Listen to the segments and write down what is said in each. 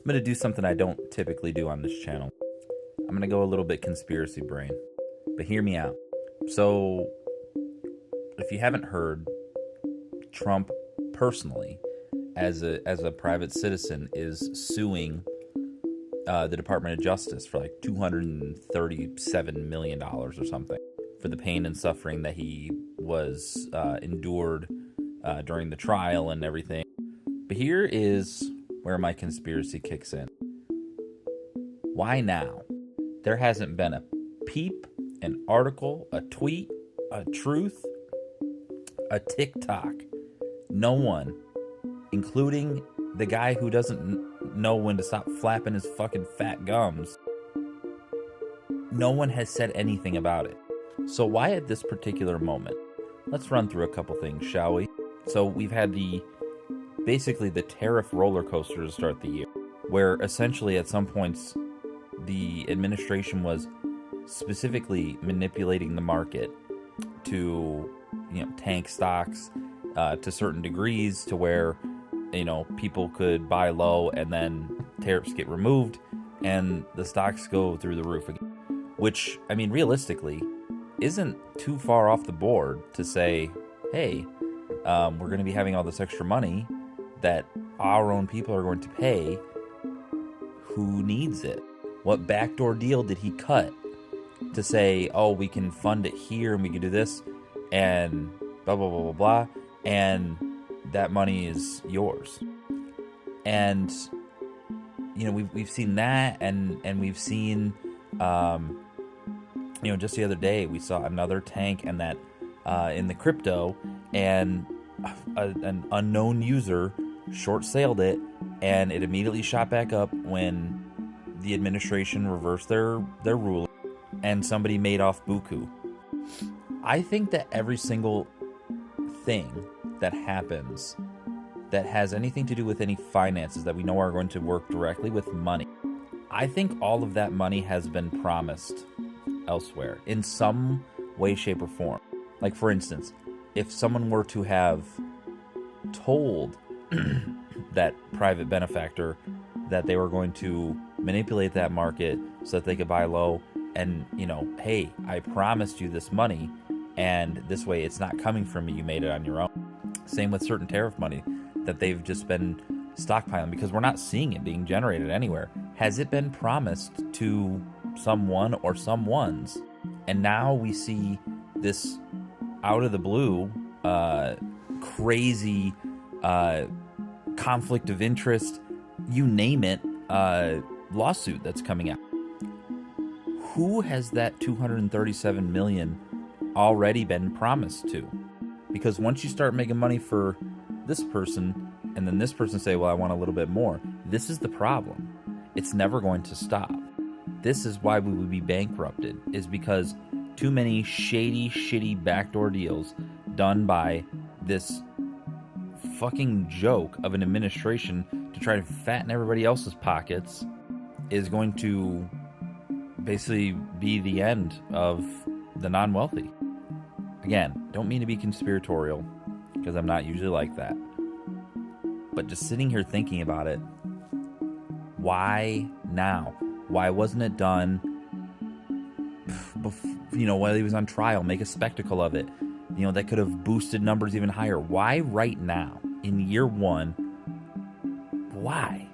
going to do something I don't typically do on this channel. I'm going to go a little bit conspiracy brain, but hear me out. So, if you haven't heard, Trump personally, as a private citizen, is suing the Department of Justice for like $237 million or something for the pain and suffering that he was endured during the trial and everything. But here is where my conspiracy kicks in. Why now? There hasn't been a peep, an article, a tweet, a truth, a TikTok. No one, including the guy who doesn't know when to stop flapping his fucking fat gums, no one has said anything about it. So why at this particular moment? Let's run through a couple things, shall we? So we've had basically the tariff roller coaster to start the year, where essentially at some points the administration was specifically manipulating the market to, tank stocks to certain degrees, to where, people could buy low and then tariffs get removed and the stocks go through the roof again. Which, realistically, isn't too far off the board to say, hey, we're going to be having all this extra money that our own people are going to pay. Who needs it? What backdoor deal did he cut to say, oh, we can fund it here and we can do this and blah, blah, blah, blah, blah, and that money is yours? And, we've seen that, and we've seen, just the other day we saw another tank and that in the crypto, and an unknown user short-sailed it, and it immediately shot back up when the administration reversed their ruling, and somebody made off buku. I think that every single thing that happens that has anything to do with any finances that we know are going to work directly with money, I think all of that money has been promised elsewhere in some way, shape, or form. Like, for instance, if someone were to have told that private benefactor that they were going to manipulate that market so that they could buy low, and, hey, I promised you this money, and this way it's not coming from me, you made it on your own. Same with certain tariff money that they've just been stockpiling, because we're not seeing it being generated anywhere. Has it been promised to someone or someones? And now we see this out of the blue, crazy conflict of interest, you name it, lawsuit that's coming out. Who has that $237 million already been promised to? Because once you start making money for this person, and then this person say, well, I want a little bit more, this is the problem. It's never going to stop. This is why we would be bankrupted, is because too many shady, shitty backdoor deals done by this fucking joke of an administration to try to fatten everybody else's pockets is going to basically be the end of the non-wealthy. Again, don't mean to be conspiratorial, because I'm not usually like that. But just sitting here thinking about it, why now? Why wasn't it done while he was on trial? Make a spectacle of it. That could have boosted numbers even higher. Why right now, in year one? Why?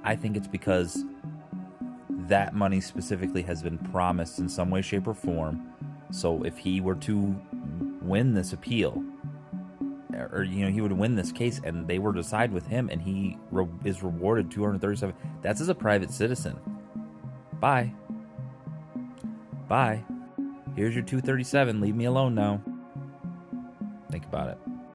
I think it's because that money specifically has been promised in some way, shape, or form. So if he were to win this appeal, or he would win this case, and they were to side with him, and he is rewarded $237, that's as a private citizen. Bye. Here's your $237. Leave me alone now. Think about it.